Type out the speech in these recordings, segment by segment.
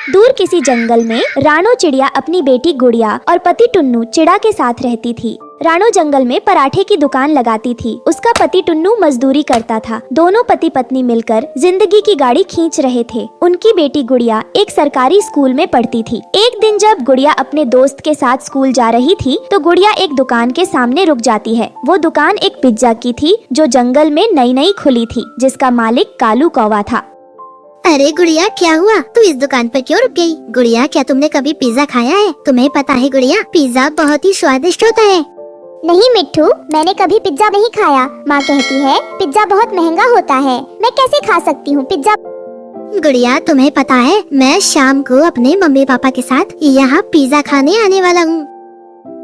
दूर किसी जंगल में रानो चिड़िया अपनी बेटी गुड़िया और पति टुन्नू चिड़ा के साथ रहती थी। रानो जंगल में पराठे की दुकान लगाती थी। उसका पति टुन्नू मजदूरी करता था। दोनों पति पत्नी मिलकर जिंदगी की गाड़ी खींच रहे थे। उनकी बेटी गुड़िया एक सरकारी स्कूल में पढ़ती थी। एक दिन जब गुड़िया अपने दोस्त के साथ स्कूल जा रही थी तो गुड़िया एक दुकान के सामने रुक जाती है। वो दुकान एक पिज्जा की थी जो जंगल में नई नई खुली थी, जिसका मालिक कालू कौवा था। अरे गुड़िया, क्या हुआ? तू इस दुकान पर क्यों रुक गई? गुड़िया, क्या तुमने कभी पिज्जा खाया है? तुम्हें पता है गुड़िया, पिज्जा बहुत ही स्वादिष्ट होता है। नहीं मिट्ठू, मैंने कभी पिज्जा नहीं खाया। माँ कहती है पिज्जा बहुत महंगा होता है, मैं कैसे खा सकती हूँ पिज्जा? गुड़िया, तुम्हें पता है मैं शाम को अपने मम्मी पापा के साथ यहाँ पिज्जा खाने आने वाला हूँ।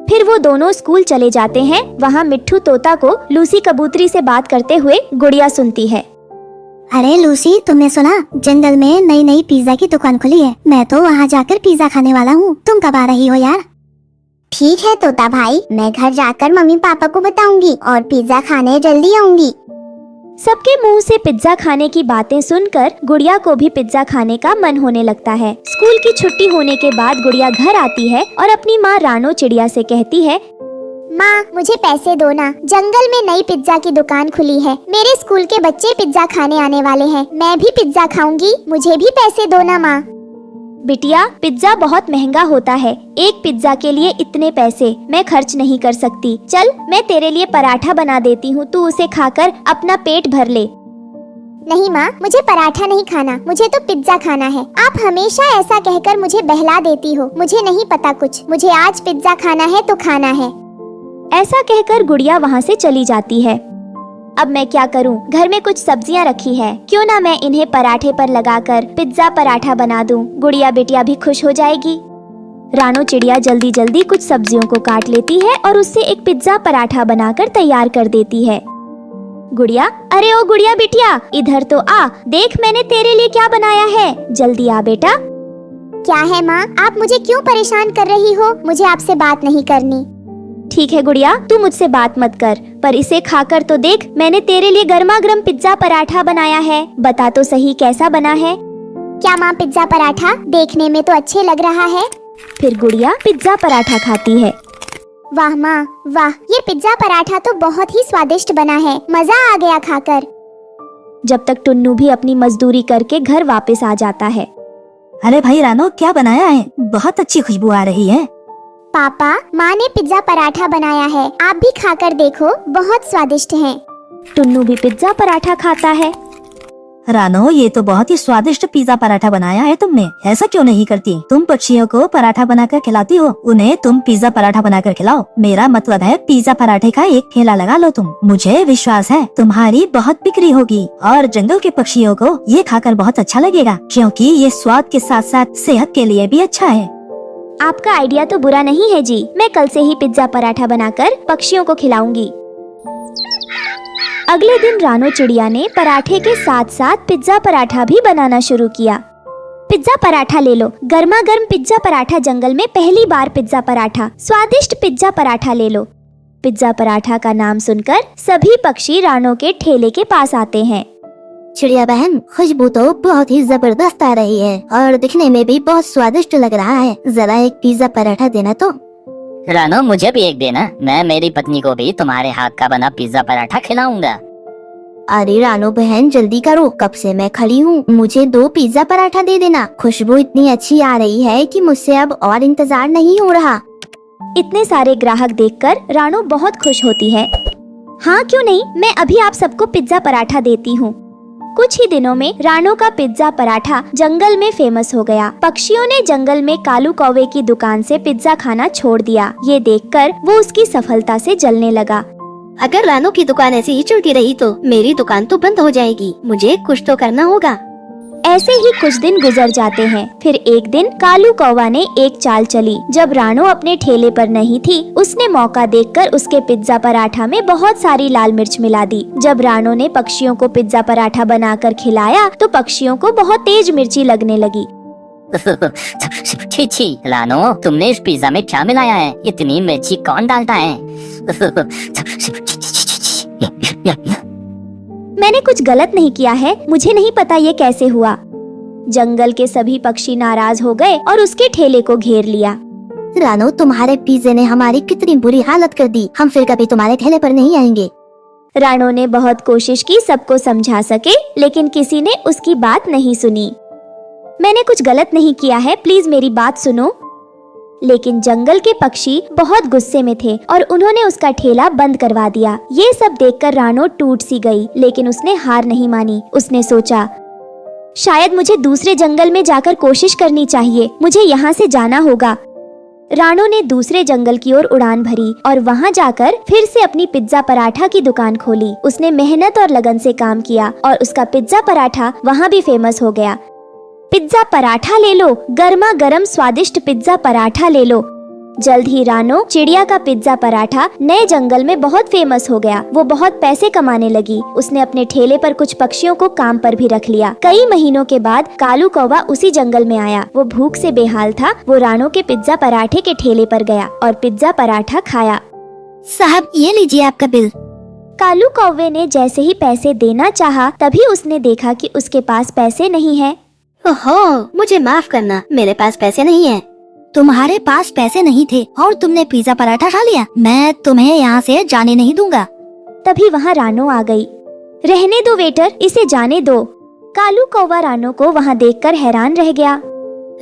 फिर वो दोनों स्कूल चले जाते हैं। वहाँ मिट्ठू तोता को लूसी कबूतरी से बात करते हुए गुड़िया सुनती है। अरे लूसी, तुमने सुना जंगल में नई नई पिज्जा की दुकान खुली है। मैं तो वहाँ जाकर पिज्जा खाने वाला हूँ। तुम कब आ रही हो यार? ठीक है तोता भाई, मैं घर जाकर मम्मी पापा को बताऊंगी और पिज्जा खाने जल्दी आऊंगी। सबके मुंह से पिज्जा खाने की बातें सुनकर गुड़िया को भी पिज्जा खाने का मन होने लगता है। स्कूल की छुट्टी होने के बाद गुड़िया घर आती है और अपनी माँ रानो चिड़िया से कहती है, माँ मुझे पैसे दो ना, जंगल में नई पिज्जा की दुकान खुली है। मेरे स्कूल के बच्चे पिज्जा खाने आने वाले हैं, मैं भी पिज्जा खाऊंगी, मुझे भी पैसे दो ना माँ। बिटिया, पिज्जा बहुत महंगा होता है। एक पिज्जा के लिए इतने पैसे मैं खर्च नहीं कर सकती। चल, मैं तेरे लिए पराठा बना देती हूँ, तू उसे खाकर अपना पेट भर ले। नहीं माँ, मुझे पराठा नहीं खाना, मुझे तो पिज्जा खाना है। आप हमेशा ऐसा कहकर मुझे बहला देती हो। मुझे नहीं पता कुछ, मुझे आज पिज्जा खाना है तो खाना है। ऐसा कहकर गुड़िया वहाँ से चली जाती है। अब मैं क्या करूं? घर में कुछ सब्जियां रखी है, क्यों ना मैं इन्हें पराठे पर लगाकर पिज्जा पराठा बना दूं। गुड़िया बेटिया भी खुश हो जाएगी। रानो चिड़िया जल्दी जल्दी कुछ सब्जियों को काट लेती है और उससे एक पिज्जा पराठा बनाकर तैयार कर देती है। गुड़िया, अरे ओ गुड़िया बेटिया, इधर तो आ, देख मैंने तेरे लिए क्या बनाया है, जल्दी आ बेटा। क्या है माँ, आप मुझे क्यों परेशान कर रही हो? मुझे आपसे बात नहीं करनी। ठीक है गुड़िया, तू मुझसे बात मत कर, पर इसे खाकर तो देख, मैंने तेरे लिए गर्मा गर्म पिज्जा पराठा बनाया है। बता तो सही कैसा बना है? क्या माँ, पिज्जा पराठा देखने में तो अच्छे लग रहा है। फिर गुड़िया पिज्जा पराठा खाती है। वाह माँ वाह, ये पिज्जा पराठा तो बहुत ही स्वादिष्ट बना है, मजा आ गया खाकर। जब तक टुन्नू भी अपनी मजदूरी करके घर वापस आ जाता है। अरे भाई रानो, क्या बनाया है? बहुत अच्छी खुशबू आ रही है। पापा, माँ ने पिज्जा पराठा बनाया है, आप भी खाकर देखो, बहुत स्वादिष्ट है। टुन्नू भी पिज्जा पराठा खाता है। रानो, ये तो बहुत ही स्वादिष्ट पिज्जा पराठा बनाया है तुमने। ऐसा क्यों नहीं करती? तुम पक्षियों को पराठा बनाकर खिलाती हो, उन्हें तुम पिज्जा पराठा बनाकर खिलाओ। मेरा मतलब है पिज्जा पराठे का एक ठेला लगा लो तुम। मुझे विश्वास है तुम्हारी बहुत बिक्री होगी और जंगल के पक्षियों को ये खाकर बहुत अच्छा लगेगा, क्योंकि ये स्वाद के साथ साथ सेहत के लिए भी अच्छा है। आपका आइडिया तो बुरा नहीं है जी, मैं कल से ही पिज्जा पराठा बनाकर पक्षियों को खिलाऊंगी। अगले दिन रानो चिड़िया ने पराठे के साथ साथ पिज्जा पराठा भी बनाना शुरू किया। पिज्जा पराठा ले लो, गर्मा गर्म पिज्जा पराठा, जंगल में पहली बार पिज्जा पराठा, स्वादिष्ट पिज्जा पराठा ले लो। पिज्जा पराठा का नाम सुनकर सभी पक्षी रानो के ठेले के पास आते हैं। चिड़िया बहन, खुशबू तो बहुत ही जबरदस्त आ रही है और दिखने में भी बहुत स्वादिष्ट लग रहा है। जरा एक पिज्जा पराठा देना तो। रानो, मुझे भी एक देना, मैं मेरी पत्नी को भी तुम्हारे हाथ का बना पिज्जा पराठा खिलाऊंगा। अरे रानो बहन, जल्दी करो, कब से मैं खड़ी हूँ, मुझे 2 पिज्जा पराठा दे देना। खुशबू इतनी अच्छी आ रही है कि मुझसे अब और इंतजार नहीं हो रहा। इतने सारे ग्राहक देखकर रानो बहुत खुश होती है। हाँ क्यों नहीं, मैं अभी आप सबको पिज्जा पराठा देती हूँ। कुछ ही दिनों में रानो का पिज्जा पराठा जंगल में फेमस हो गया। पक्षियों ने जंगल में कालू कौवे की दुकान से पिज्जा खाना छोड़ दिया। ये देखकर वो उसकी सफलता से जलने लगा। अगर रानो की दुकान ऐसे ही चलती रही तो मेरी दुकान तो बंद हो जाएगी। मुझे कुछ तो करना होगा। ऐसे ही कुछ दिन गुजर जाते हैं। फिर एक दिन कालू कौवा ने एक चाल चली। जब रानो अपने ठेले पर नहीं थी, उसने मौका देखकर उसके पिज्जा पराठा में बहुत सारी लाल मिर्च मिला दी। जब रानो ने पक्षियों को पिज्जा पराठा बनाकर खिलाया तो पक्षियों को बहुत तेज मिर्ची लगने लगी। छी छी रानो, तुमने इस पिज्जा में क्या मिलाया है? इतनी मिर्ची कौन डालता है? मैंने कुछ गलत नहीं किया है, मुझे नहीं पता ये कैसे हुआ। जंगल के सभी पक्षी नाराज हो गए और उसके ठेले को घेर लिया। रानो, तुम्हारे पिज्जे ने हमारी कितनी बुरी हालत कर दी। हम फिर कभी तुम्हारे ठेले पर नहीं आएंगे। रानो ने बहुत कोशिश की सबको समझा सके, लेकिन किसी ने उसकी बात नहीं सुनी। मैंने कुछ गलत नहीं किया है, प्लीज मेरी बात सुनो। लेकिन जंगल के पक्षी बहुत गुस्से में थे और उन्होंने उसका ठेला बंद करवा दिया। ये सब देखकर रानो टूट सी गई, लेकिन उसने हार नहीं मानी। उसने सोचा, शायद मुझे दूसरे जंगल में जाकर कोशिश करनी चाहिए, मुझे यहाँ से जाना होगा। रानो ने दूसरे जंगल की ओर उड़ान भरी और वहाँ जाकर फिर से अपनी पिज्जा पराठा की दुकान खोली। उसने मेहनत और लगन से काम किया और उसका पिज्जा पराठा वहाँ भी फेमस हो गया। पिज्जा पराठा ले लो, गर्मा गर्म स्वादिष्ट पिज्जा पराठा ले लो। जल्द ही रानो चिड़िया का पिज्जा पराठा नए जंगल में बहुत फेमस हो गया। वो बहुत पैसे कमाने लगी। उसने अपने ठेले पर कुछ पक्षियों को काम पर भी रख लिया। कई महीनों के बाद कालू कौवा उसी जंगल में आया। वो भूख से बेहाल था। वो रानो के पिज्जा पराठे के ठेले पर गया और पिज्जा पराठा खाया। साहब, ये लीजिए आपका बिल। कालू कौवे ने जैसे ही पैसे देना चाहा, तभी उसने देखा कि उसके पास पैसे नहीं है। ओहो, मुझे माफ करना, मेरे पास पैसे नहीं है। तुम्हारे पास पैसे नहीं थे और तुमने पिज्जा पराठा खा लिया। मैं तुम्हें यहाँ से जाने नहीं दूंगा। तभी वहाँ रानो आ गई। रहने दो वेटर, इसे जाने दो। कालू कौवा रानो को वहाँ देखकर हैरान रह गया।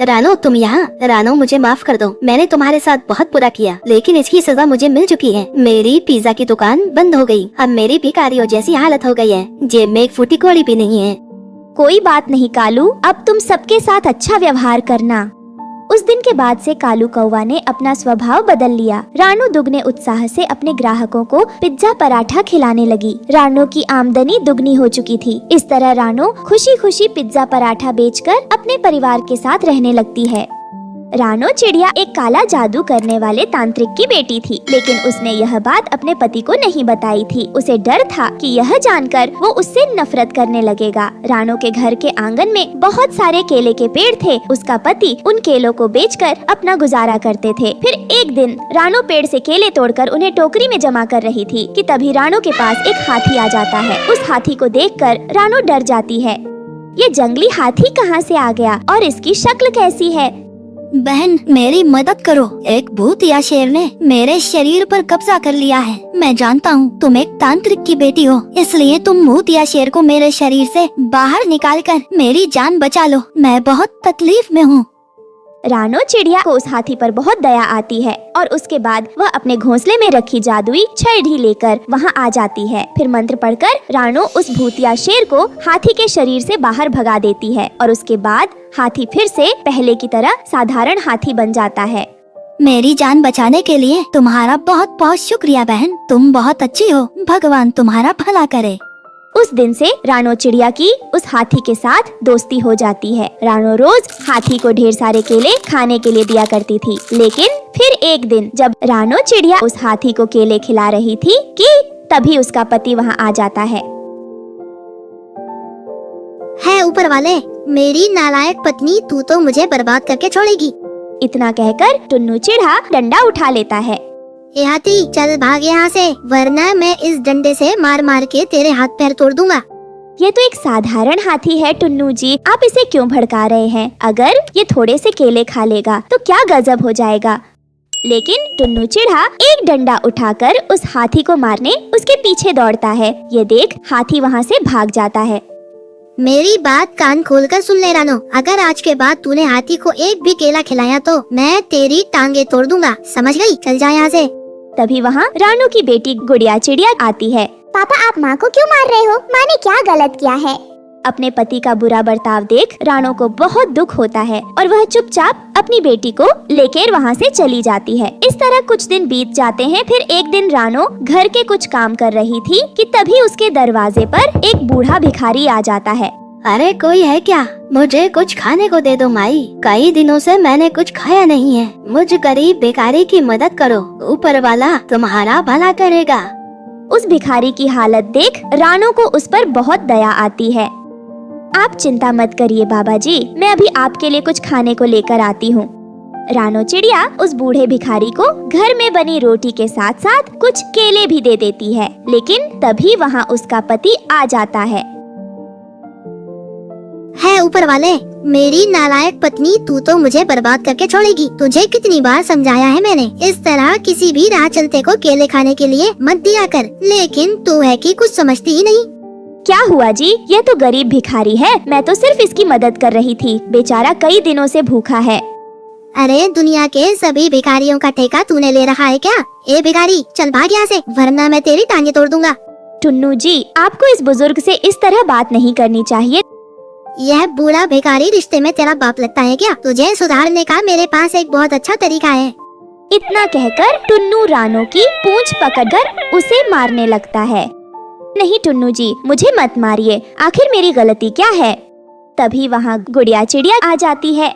रानो, तुम यहाँ? रानो, मुझे माफ कर दो, मैंने तुम्हारे साथ बहुत बुरा किया, लेकिन इसकी सजा मुझे मिल चुकी है। मेरी पिज्जा की दुकान बंद हो गई। अब मेरी भिखारियों जैसी हालत हो गई है। जेब में एक फूटी कौड़ी भी नहीं है। कोई बात नहीं कालू, अब तुम सबके साथ अच्छा व्यवहार करना। उस दिन के बाद से कालू कौवा ने अपना स्वभाव बदल लिया। रानो दुगने उत्साह से अपने ग्राहकों को पिज्जा पराठा खिलाने लगी। रानो की आमदनी दुगनी हो चुकी थी। इस तरह रानो खुशी खुशी पिज्जा पराठा बेचकर अपने परिवार के साथ रहने लगती है। रानो चिड़िया एक काला जादू करने वाले तांत्रिक की बेटी थी, लेकिन उसने यह बात अपने पति को नहीं बताई थी। उसे डर था कि यह जानकर वो उससे नफरत करने लगेगा। रानो के घर के आंगन में बहुत सारे केले के पेड़ थे। उसका पति उन केलों को बेचकर अपना गुजारा करते थे। फिर एक दिन रानो पेड़ से केले तोड़कर उन्हें टोकरी में जमा कर रही थी कि तभी रानो के पास एक हाथी आ जाता है। उस हाथी को देखकर रानो डर जाती है। ये जंगली हाथी कहाँ से आ गया और इसकी शक्ल कैसी है? बहन, मेरी मदद करो। एक भूत या शेर ने मेरे शरीर पर कब्जा कर लिया है। मैं जानता हूँ तुम एक तांत्रिक की बेटी हो, इसलिए तुम भूत या शेर को मेरे शरीर से बाहर निकालकर मेरी जान बचा लो। मैं बहुत तकलीफ में हूँ। रानो चिड़िया को उस हाथी पर बहुत दया आती है और उसके बाद वह अपने घोंसले में रखी जादुई छड़ी लेकर वहाँ आ जाती है। फिर मंत्र पढ़कर रानो उस भूतिया शेर को हाथी के शरीर से बाहर भगा देती है और उसके बाद हाथी फिर से पहले की तरह साधारण हाथी बन जाता है। मेरी जान बचाने के लिए तुम्हारा बहुत बहुत शुक्रिया बहन, तुम बहुत अच्छी हो। भगवान तुम्हारा भला करे। उस दिन से रानो चिड़िया की उस हाथी के साथ दोस्ती हो जाती है। रानो रोज हाथी को ढेर सारे केले खाने के लिए दिया करती थी। लेकिन फिर एक दिन जब रानो चिड़िया उस हाथी को केले खिला रही थी कि तभी उसका पति वहाँ आ जाता है। ऊपर वाले, मेरी नालायक पत्नी, तू तो मुझे बर्बाद करके छोड़ेगी। इतना कहकर टुन्नू चिढ़ा डंडा उठा लेता है। ए हाथी, चल भाग यहाँ से, वरना मैं इस डंडे से मार मार के तेरे हाथ पैर तोड़ दूंगा। ये तो एक साधारण हाथी है टुन्नू जी, आप इसे क्यों भड़का रहे हैं? अगर ये थोड़े से केले खा लेगा तो क्या गजब हो जाएगा। लेकिन टुन्नू चिढ़ा एक डंडा उठाकर उस हाथी को मारने उसके पीछे दौड़ता है। ये देख हाथी वहाँ से भाग जाता है। मेरी बात कान खोलकर सुन ले रानो, अगर आज के बाद तूने हाथी को एक भी केला खिलाया तो मैं तेरी टांगे तोड़ दूंगा, समझ गई? चल जा यहाँ से। तभी वहाँ रानो की बेटी गुड़िया चिड़िया आती है। पापा, आप माँ को क्यों मार रहे हो? माँ ने क्या गलत किया है? अपने पति का बुरा बर्ताव देख रानो को बहुत दुख होता है और वह चुपचाप अपनी बेटी को लेकर वहाँ से चली जाती है। इस तरह कुछ दिन बीत जाते हैं। फिर एक दिन रानो घर के कुछ काम कर रही थी कि तभी उसके दरवाजे पर एक बूढ़ा भिखारी आ जाता है। अरे कोई है क्या? मुझे कुछ खाने को दे दो माई, कई दिनों से मैंने कुछ खाया नहीं है। मुझ गरीब भिखारी की मदद करो, ऊपर वाला तुम्हारा भला करेगा। उस भिखारी की हालत देख रानो को उस पर बहुत दया आती है। आप चिंता मत करिए बाबा जी, मैं अभी आपके लिए कुछ खाने को लेकर आती हूँ। रानो चिड़िया उस बूढ़े भिखारी को घर में बनी रोटी के साथ साथ कुछ केले भी दे देती है। लेकिन तभी वहाँ उसका पति आ जाता है। ऊपर वाले, मेरी नालायक पत्नी, तू तो मुझे बर्बाद करके छोड़ेगी। तुझे कितनी बार समझाया है मैंने, इस तरह किसी भी राह चलते को केले खाने के लिए मत दिया कर, लेकिन तू है कि कुछ समझती ही नहीं। क्या हुआ जी, ये तो गरीब भिखारी है, मैं तो सिर्फ इसकी मदद कर रही थी, बेचारा कई दिनों से भूखा है। अरे दुनिया के सभी भिखारियों का ठेका तूने ले रखा है क्या? ए भिखारी, चल भाग यहाँ से, वरना मैं तेरी टांगे तोड़ दूंगा। टुन्नू जी, आपको इस बुजुर्ग से इस तरह बात नहीं करनी चाहिए। यह बूढ़ा भिखारी रिश्ते में तेरा बाप लगता है क्या? तुझे सुधारने का मेरे पास एक बहुत अच्छा तरीका है। इतना कहकर टुन्नू रानो की पूंछ पकड़कर उसे मारने लगता है। नहीं टुन्नू जी, मुझे मत मारिए, आखिर मेरी गलती क्या है? तभी वहाँ गुड़िया चिड़िया आ जाती है।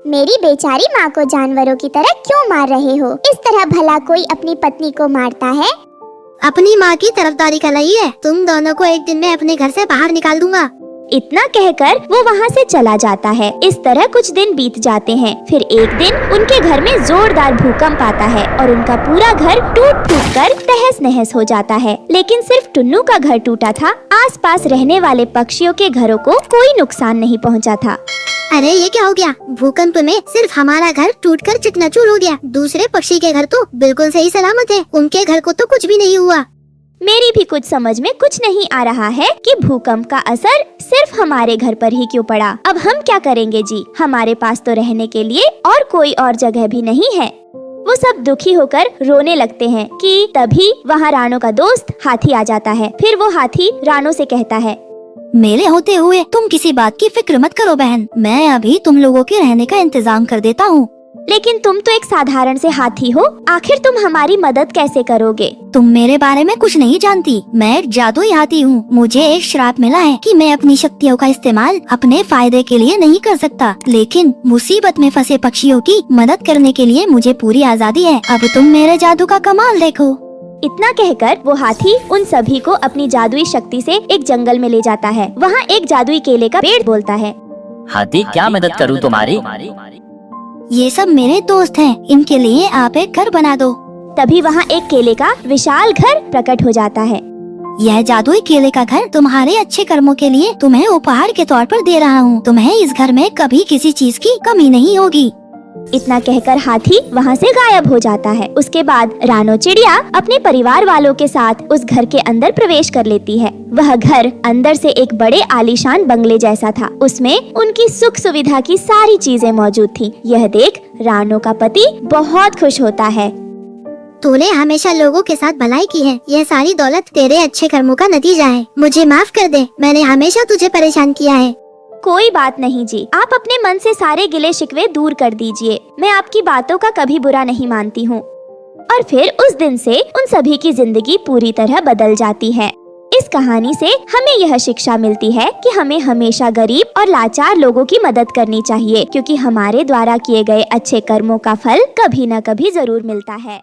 मेरी बेचारी माँ को जानवरों की तरह क्यों मार रहे हो? इस तरह भला कोई अपनी पत्नी को मारता है? अपनी माँ की तरफदारी कर रही है? तुम दोनों को एक दिन में अपने घर से बाहर निकाल दूंगा। इतना कहकर वो वहाँ से चला जाता है। इस तरह कुछ दिन बीत जाते हैं। फिर एक दिन उनके घर में जोरदार भूकंप आता है और उनका पूरा घर टूट कर तहस नहस हो जाता है। लेकिन सिर्फ टुन्नू का घर टूटा था, आसपास रहने वाले पक्षियों के घरों को कोई नुकसान नहीं पहुँचा था। अरे ये क्या हो गया? भूकंप में सिर्फ हमारा घर टूटकर चकनाचूर हो गया, दूसरे पक्षी के घर तो बिल्कुल सही सलामत है, उनके घर को तो कुछ भी नहीं हुआ। मेरी भी कुछ समझ में कुछ नहीं आ रहा है कि भूकंप का असर सिर्फ हमारे घर पर ही क्यों पड़ा। अब हम क्या करेंगे जी? हमारे पास तो रहने के लिए और कोई और जगह भी नहीं है। वो सब दुखी होकर रोने लगते हैं कि तभी वहाँ रानो का दोस्त हाथी आ जाता है। फिर वो हाथी रानो से कहता है, मेरे होते हुए तुम किसी बात की फिक्र मत करो बहन, मैं अभी तुम लोगों के रहने का इंतजाम कर देता हूँ। लेकिन तुम तो एक साधारण से हाथी हो, आखिर तुम हमारी मदद कैसे करोगे? तुम मेरे बारे में कुछ नहीं जानती, मैं एक जादुई हाथी हूँ। मुझे एक श्राप मिला है कि मैं अपनी शक्तियों का इस्तेमाल अपने फायदे के लिए नहीं कर सकता, लेकिन मुसीबत में फंसे पक्षियों की मदद करने के लिए मुझे पूरी आजादी है। अब तुम मेरे जादू का कमाल देखो। इतना कहकर वो हाथी उन सभी को अपनी जादुई शक्ति से एक जंगल में ले जाता है। वहाँ एक जादुई केले का पेड़ बोलता है, हाथी क्या मदद करूँ तुम्हारी? ये सब मेरे दोस्त हैं, इनके लिए आप एक घर बना दो। तभी वहाँ एक केले का विशाल घर प्रकट हो जाता है। यह जादुई केले का घर तुम्हारे अच्छे कर्मों के लिए तुम्हें उपहार के तौर पर दे रहा हूँ। तुम्हें इस घर में कभी किसी चीज की कमी नहीं होगी। इतना कहकर हाथी वहाँ से गायब हो जाता है। उसके बाद रानो चिड़िया अपने परिवार वालों के साथ उस घर के अंदर प्रवेश कर लेती है। वह घर अंदर से एक बड़े आलीशान बंगले जैसा था। उसमें उनकी सुख सुविधा की सारी चीजें मौजूद थी। यह देख रानो का पति बहुत खुश होता है। तूने हमेशा लोगों के साथ भलाई की है, यह सारी दौलत तेरे अच्छे कर्मों का नतीजा है। मुझे माफ कर दे, मैंने हमेशा तुझे परेशान किया है। कोई बात नहीं जी, आप अपने मन से सारे गिले शिकवे दूर कर दीजिए। मैं आपकी बातों का कभी बुरा नहीं मानती हूँ। और फिर उस दिन से उन सभी की जिंदगी पूरी तरह बदल जाती है। इस कहानी से हमें यह शिक्षा मिलती है कि हमें हमेशा गरीब और लाचार लोगों की मदद करनी चाहिए, क्योंकि हमारे द्वारा किए गए अच्छे कर्मों का फल कभी न कभी जरूर मिलता है।